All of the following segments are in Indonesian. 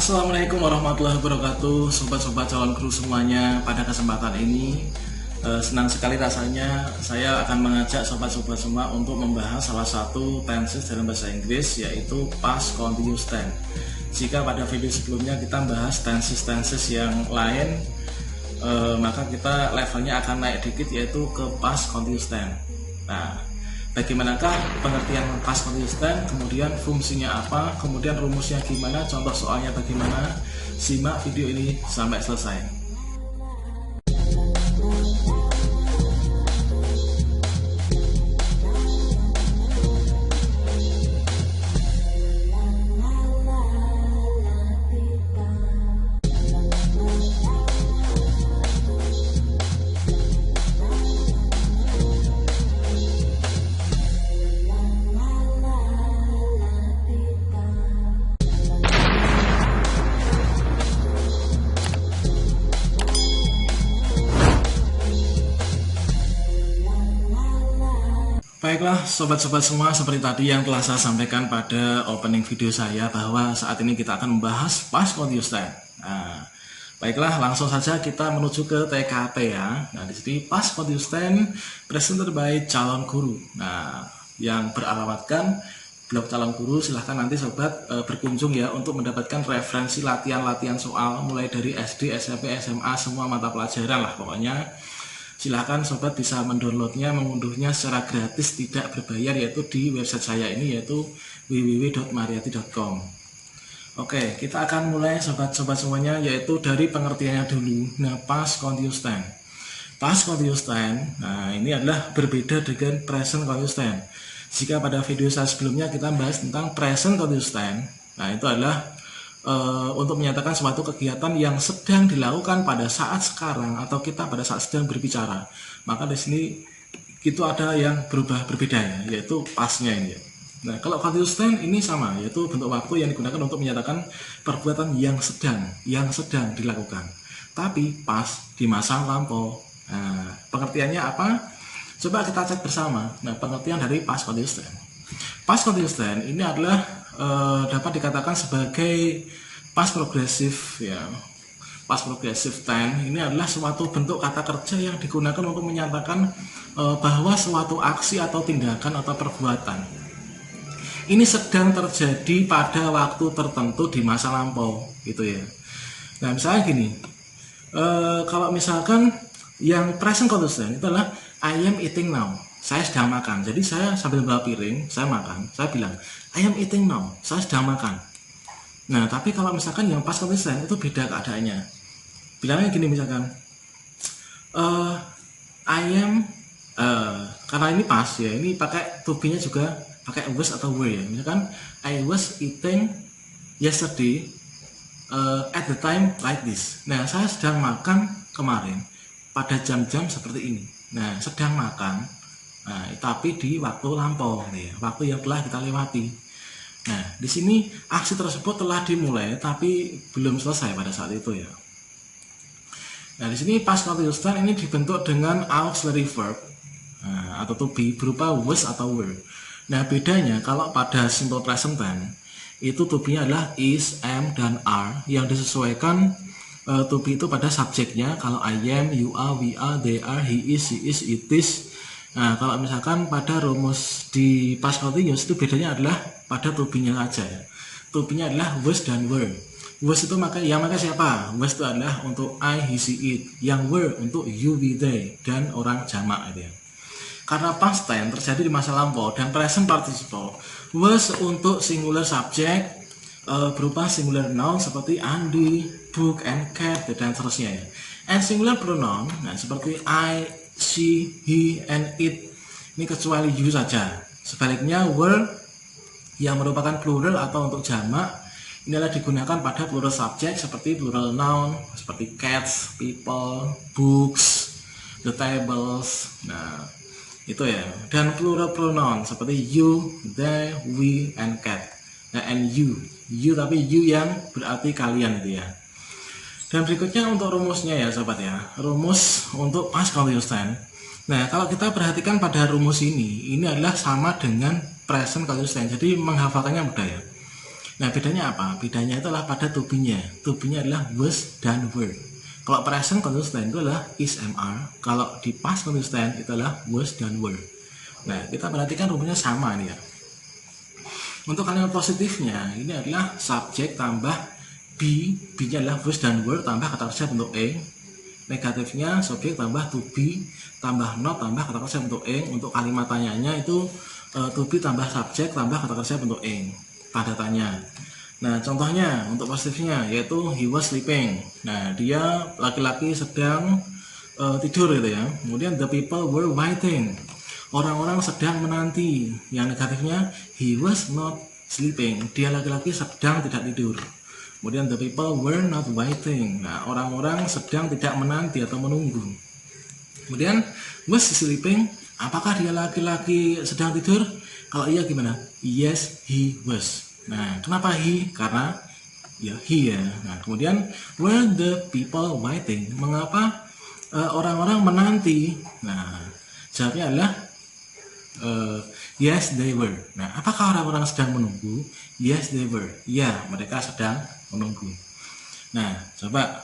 Assalamualaikum warahmatullahi wabarakatuh, sobat-sobat calon guru semuanya. Pada kesempatan ini senang sekali rasanya saya akan mengajak sobat-sobat semua untuk membahas salah satu tenses dalam bahasa Inggris, yaitu past continuous tense. Jika pada video sebelumnya kita bahas tenses yang lain, maka kita levelnya akan naik dikit, yaitu ke past continuous tense. Nah, bagaimanakah pengertian past continuous tense, kemudian fungsinya apa, kemudian rumusnya gimana, contoh soalnya bagaimana? Simak video ini sampai selesai. Baiklah sobat-sobat semua, seperti tadi yang telah saya sampaikan pada opening video saya, bahwa saat ini kita akan membahas past continuous tense. Nah, baiklah, langsung saja kita menuju ke TKP ya. Nah, di sini past continuous tense presented by calon guru. Nah, yang beralamatkan blog calon guru, silahkan nanti sobat berkunjung ya untuk mendapatkan referensi latihan-latihan soal mulai dari SD, SMP, SMA, semua mata pelajaran lah pokoknya. Silahkan sobat bisa mendownloadnya, mengunduhnya secara gratis tidak berbayar, yaitu di website saya ini, yaitu www.mariati.com. Oke, kita akan mulai sobat-sobat semuanya, yaitu dari pengertiannya dulu. Nah, past continuous tense. Past continuous tense, nah ini adalah berbeda dengan present continuous tense. Jika pada video saya sebelumnya kita bahas tentang present continuous tense, nah itu adalah untuk menyatakan suatu kegiatan yang sedang dilakukan pada saat sekarang atau kita pada saat sedang berbicara. Maka di sini itu ada yang berbeda ya, yaitu pastnya ini. Nah, kalau continuous tense ini sama, yaitu bentuk waktu yang digunakan untuk menyatakan perbuatan yang sedang dilakukan. Tapi past di masa lampau. Nah, pengertiannya apa? Coba kita cek bersama. Nah, pengertian dari past continuous tense. Past continuous tense ini adalah dapat dikatakan sebagai past progressive ya. Past progressive tense ini adalah suatu bentuk kata kerja yang digunakan untuk menyatakan bahwa suatu aksi atau tindakan atau perbuatan ini sedang terjadi pada waktu tertentu di masa lampau gitu ya. Nah, misalnya gini, kalau misalkan yang present continuous tense itu adalah I am eating now. Saya sedang makan. Jadi saya sambil bawa piring, saya makan. Saya bilang, I am eating now. Saya sedang makan. Nah, tapi kalau misalkan yang past continuous tense itu beda keadaannya. Bilangnya gini misalkan, I am, karena ini past ya, ini pakai to be-nya juga pakai was atau were ya. Misalkan, I was eating yesterday at the time like this. Nah, saya sedang makan kemarin pada jam-jam seperti ini. Nah, sedang makan. Nah, tapi di waktu lampau, ya, waktu yang telah kita lewati. Nah, di sini aksi tersebut telah dimulai, tapi belum selesai pada saat itu ya. Nah, di sini past continuous tense ini dibentuk dengan auxiliary verb atau to be berupa was atau were. Nah, bedanya kalau pada simple present tense itu to be adalah is, am, dan are yang disesuaikan to be itu pada subjeknya. Kalau I am, you are, we are, they are, he is, she is, it is. Nah, kalau misalkan pada rumus di past continuous itu bedanya adalah pada to be-nya saja ya. To be-nya adalah was dan were. Was itu yang maka siapa? Was itu adalah untuk I, he, she, it. Yang were untuk you, we, they, dan orang jamak gitu ya. Karena past tense terjadi di masa lampau dan present participle. Was untuk singular subject berupa singular noun seperti Andi, book, and cat, dan seterusnya ya. And singular pronoun, nah seperti I, she, he, and it, ini kecuali you saja. Sebaliknya were yang merupakan plural atau untuk jamak ini adalah digunakan pada plural subject seperti plural noun seperti cats, people, books, the tables. Nah, itu ya. Dan plural pronoun seperti you, they, we, and cat. Nah, and you tapi you yang berarti kalian itu ya. Dan berikutnya untuk rumusnya ya sobat ya, rumus untuk past continuous tense. Nah, kalau kita perhatikan pada rumus ini adalah sama dengan present continuous tense, jadi menghafalkannya mudah ya. Nah, bedanya apa? Bedanya itu adalah pada to be-nya. To be-nya adalah was dan were. Kalau present continuous tense itu adalah is, am, are. Kalau di past continuous tense itu adalah was dan were. Nah, kita perhatikan rumusnya sama nih ya. Untuk kalimat positifnya, ini adalah subjek tambah be, be-nya adalah was dan were tambah kata kerja bentuk ing. Negatifnya subjek tambah to be tambah not tambah kata kerja bentuk ing. Untuk kalimat tanyanya itu to be tambah subjek tambah kata kerja bentuk ing. Tanda tanya. Nah, contohnya untuk positifnya yaitu he was sleeping. Nah, dia laki-laki sedang tidur gitu ya. Kemudian the people were waiting. Orang-orang sedang menanti. Yang negatifnya he was not sleeping. Dia laki-laki sedang tidak tidur. Kemudian the people were not waiting. Nah, orang-orang sedang tidak menanti atau menunggu. Kemudian was sleeping. Apakah dia laki-laki sedang tidur? Kalau iya gimana? Yes, he was. Nah, kenapa he? Karena ya he ya. Nah, kemudian were the people waiting? Mengapa orang-orang menanti? Nah, jawabnya adalah yes, they were. Nah, apakah orang-orang sedang menunggu? Yes, they were. Ya, mereka sedang menunggu. Nah, coba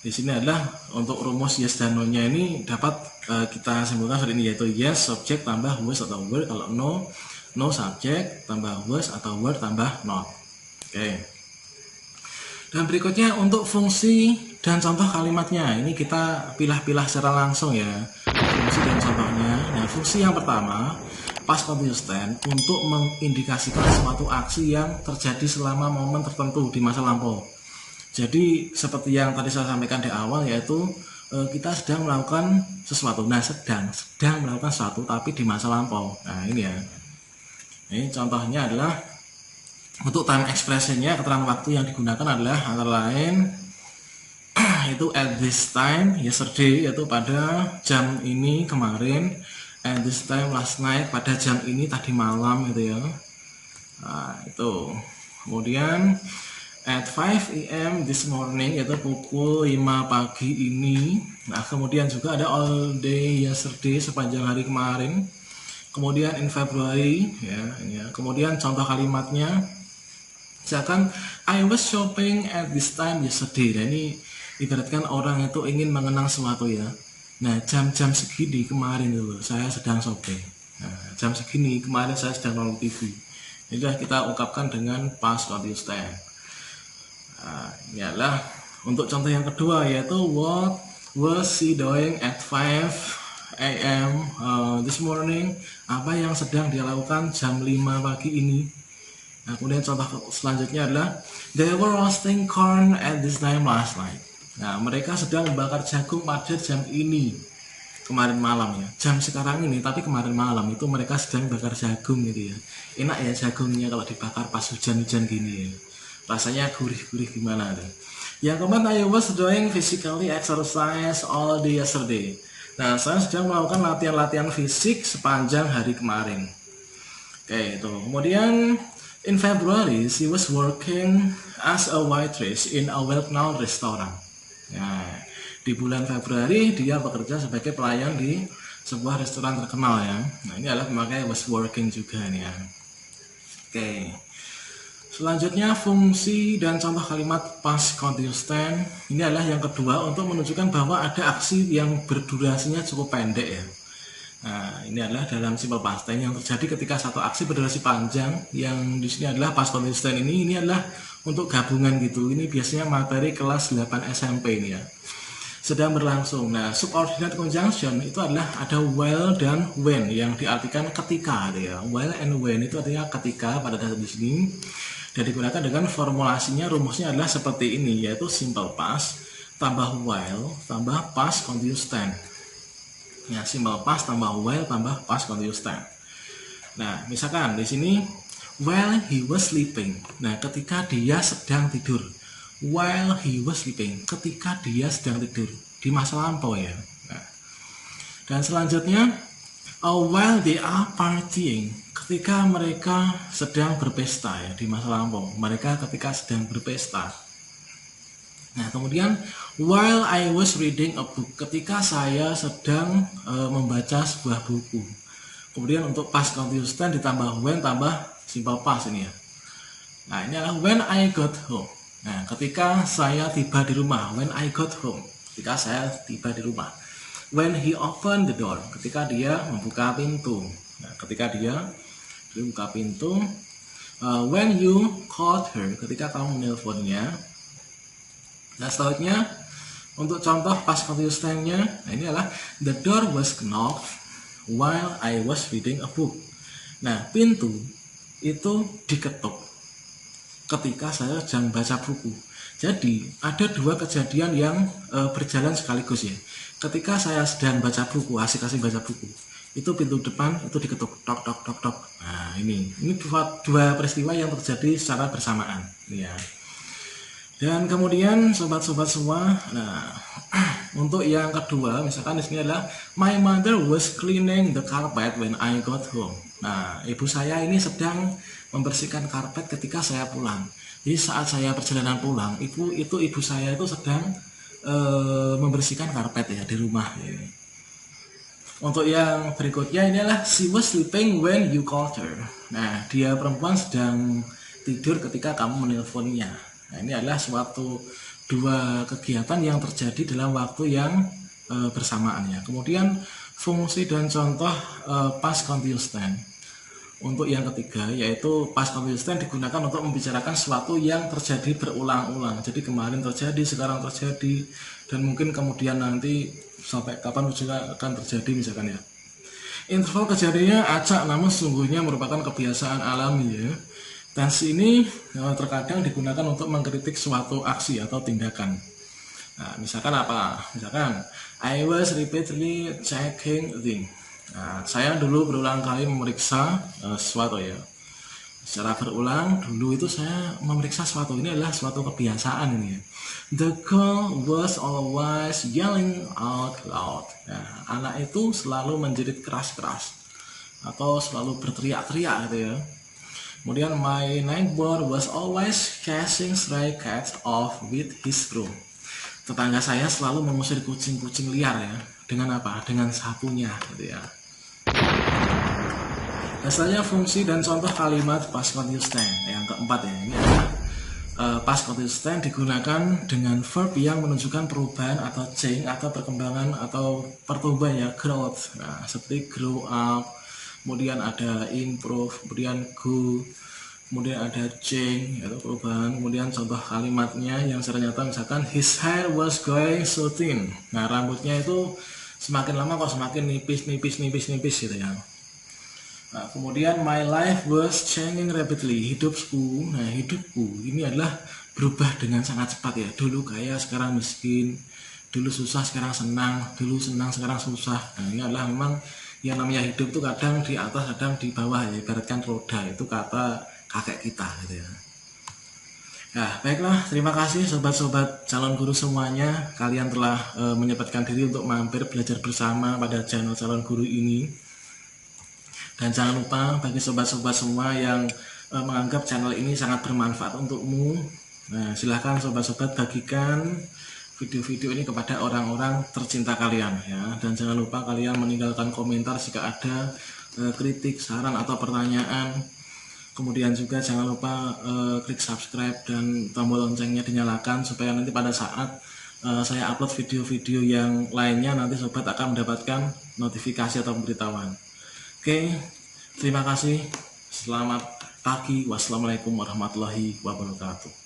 di sini adalah untuk rumus yes dan no-nya ini dapat kita simpulkan seperti ini, yaitu yes subjek tambah was atau were. Kalau no, no subjek tambah was atau were tambah not. Oke. Dan berikutnya untuk fungsi dan contoh kalimatnya. Ini kita pilah-pilah secara langsung ya, fungsi dan contohnya. Nah, fungsi yang pertama past continuous tense untuk mengindikasikan suatu aksi yang terjadi selama momen tertentu di masa lampau. Jadi seperti yang tadi saya sampaikan di awal, yaitu kita sedang melakukan sesuatu. Nah, sedang melakukan sesuatu tapi di masa lampau. Nah, ini ya. Ini contohnya adalah untuk time expression-nya, keterangan waktu yang digunakan adalah antara lain itu at this time yesterday, yaitu pada jam ini kemarin, at this time last night, pada jam ini tadi malam gitu ya. Nah, itu. Kemudian at 5 AM this morning, yaitu pukul 5 pagi ini. Nah, kemudian juga ada all day yesterday, sepanjang hari kemarin. Kemudian in February ya, ini ya. Kemudian contoh kalimatnya misalkan I was shopping at this time yesterday. Nah, ini ibaratkan orang itu ingin mengenang sesuatu ya. Nah, jam-jam segini kemarin dulu saya sedang shopping. Nah, jam segini kemarin saya sedang nonton TV. Ini sudah kita ungkapkan dengan past continuous tense. Nah, ini adalah untuk contoh yang kedua, yaitu what was she doing at 5 AM this morning. Apa yang sedang dia lakukan jam 5 pagi ini. Nah, kemudian contoh selanjutnya adalah they were roasting corn at this time last night. Nah, mereka sedang membakar jagung pada jam ini kemarin malam ya. Jam sekarang ini tapi kemarin malam itu mereka sedang bakar jagung gitu ya. Enak ya jagungnya kalau dibakar pas hujan-hujan gini ya. Rasanya gurih-gurih gimana tuh. Yang keempat, I was doing physically exercise all day yesterday. Nah, saya sedang melakukan latihan-latihan fisik sepanjang hari kemarin. Oke, itu. Kemudian in February, she was working as a waitress in a well-known restaurant. Nah, di bulan Februari dia bekerja sebagai pelayan di sebuah restoran terkenal ya. Nah, ini adalah memakai was working juga nih ya. Oke. Selanjutnya fungsi dan contoh kalimat past continuous tense. Ini adalah yang kedua untuk menunjukkan bahwa ada aksi yang berdurasinya cukup pendek ya. Nah, ini adalah dalam simple past tense yang terjadi ketika satu aksi berdurasi panjang. Yang di sini adalah past continuous tense ini adalah untuk gabungan gitu. Ini biasanya materi kelas 8 SMP ini ya. Sedang berlangsung. Nah, subordinate conjunction itu adalah ada while dan when yang diartikan ketika ya. While and when itu artinya ketika pada dasar di sini. Dan digunakan dengan formulasinya, rumusnya adalah seperti ini, yaitu simple past tambah while tambah past continuous tense. Ya, simple past tambah while tambah past continuous tense. Nah, misalkan di sini while he was sleeping. Nah, ketika dia sedang tidur. While he was sleeping, ketika dia sedang tidur di masa lampau ya. Nah, dan selanjutnya while they are partying, ketika mereka sedang berpesta ya di masa lampau. Mereka ketika sedang berpesta. Nah, kemudian while I was reading a book, ketika saya sedang membaca sebuah buku. Kemudian untuk past continuous tense ditambah when tambah simple past ini ya. Nah, ini adalah when I got home. Nah, ketika saya tiba di rumah, when I got home, ketika saya tiba di rumah. When he opened the door, ketika dia membuka pintu. Nah, ketika dia buka pintu. When you called her, ketika kamu menelponnya. Nah, selanjutnya untuk contoh past continuous tense-nya, nah ini adalah the door was knocked while I was reading a book. Nah, pintu itu diketuk ketika saya sedang baca buku. Jadi ada dua kejadian yang berjalan sekaligus ya. Ketika saya sedang baca buku, asik-asik baca buku, itu pintu depan itu diketuk, tok tok tok tok. Nah, ini dua peristiwa yang terjadi secara bersamaan ya. Dan kemudian sobat-sobat semua, nah untuk yang kedua misalkan di sini adalah my mother was cleaning the carpet when I got home. Nah, ibu saya ini sedang membersihkan karpet ketika saya pulang. Jadi saat saya perjalanan pulang, ibu saya itu sedang membersihkan karpet ya di rumah ya. Untuk yang berikutnya ini adalah she was sleeping when you called her. Nah, dia perempuan sedang tidur ketika kamu menelponinya. Nah, ini adalah suatu dua kegiatan yang terjadi dalam waktu yang bersamaan ya. Kemudian fungsi dan contoh past continuous tense. Untuk yang ketiga yaitu past continuous tense digunakan untuk membicarakan sesuatu yang terjadi berulang-ulang. Jadi kemarin terjadi, sekarang terjadi, dan mungkin kemudian nanti sampai kapan juga akan terjadi misalkan ya. Interval kejadiannya acak namun sesungguhnya merupakan kebiasaan alami ya. Tense ini terkadang digunakan untuk mengkritik suatu aksi atau tindakan. Nah, misalkan apa? Misalkan I was repeatedly checking things. Nah, saya dulu berulang kali memeriksa sesuatu ya. Secara berulang dulu itu saya memeriksa sesuatu, ini adalah suatu kebiasaan ini ya. The girl was always yelling out loud. Nah, anak itu selalu menjerit keras-keras atau selalu berteriak-teriak gitu ya. Kemudian my neighbor was always chasing stray cats off with his broom. Tetangga saya selalu mengusir kucing-kucing liar ya. Dengan apa? Dengan sapunya gitu ya. Asalnya fungsi dan contoh kalimat past continuous tense yang keempat ya. Ini adalah past continuous tense digunakan dengan verb yang menunjukkan perubahan atau change atau perkembangan atau pertumbuhan ya, growth. Nah, seperti grow up, kemudian ada improve, kemudian go, kemudian ada change atau perubahan. Kemudian contoh kalimatnya yang ternyata misalkan his hair was going so thin. Nah, rambutnya itu semakin lama kok semakin nipis gitu ya. Nah, kemudian my life was changing rapidly. Hidupku ini adalah berubah dengan sangat cepat ya. Dulu kaya, sekarang miskin. Dulu susah, sekarang senang. Dulu senang, sekarang susah. Nah, ini adalah memang yang namanya hidup itu kadang di atas, kadang di bawah ya. Ibaratkan roda, itu kata kakek kita gitu ya. Nah, baiklah, terima kasih sobat-sobat calon guru semuanya. Kalian telah menyempatkan diri untuk mampir belajar bersama pada channel calon guru ini. Dan jangan lupa bagi sobat-sobat semua yang menganggap channel ini sangat bermanfaat untukmu, nah silahkan sobat-sobat bagikan video-video ini kepada orang-orang tercinta kalian ya. Dan jangan lupa kalian meninggalkan komentar jika ada kritik, saran atau pertanyaan. Kemudian juga jangan lupa klik subscribe dan tombol loncengnya dinyalakan supaya nanti pada saat saya upload video-video yang lainnya nanti sobat akan mendapatkan notifikasi atau pemberitahuan. Oke, terima kasih. Selamat pagi. Wassalamualaikum warahmatullahi wabarakatuh.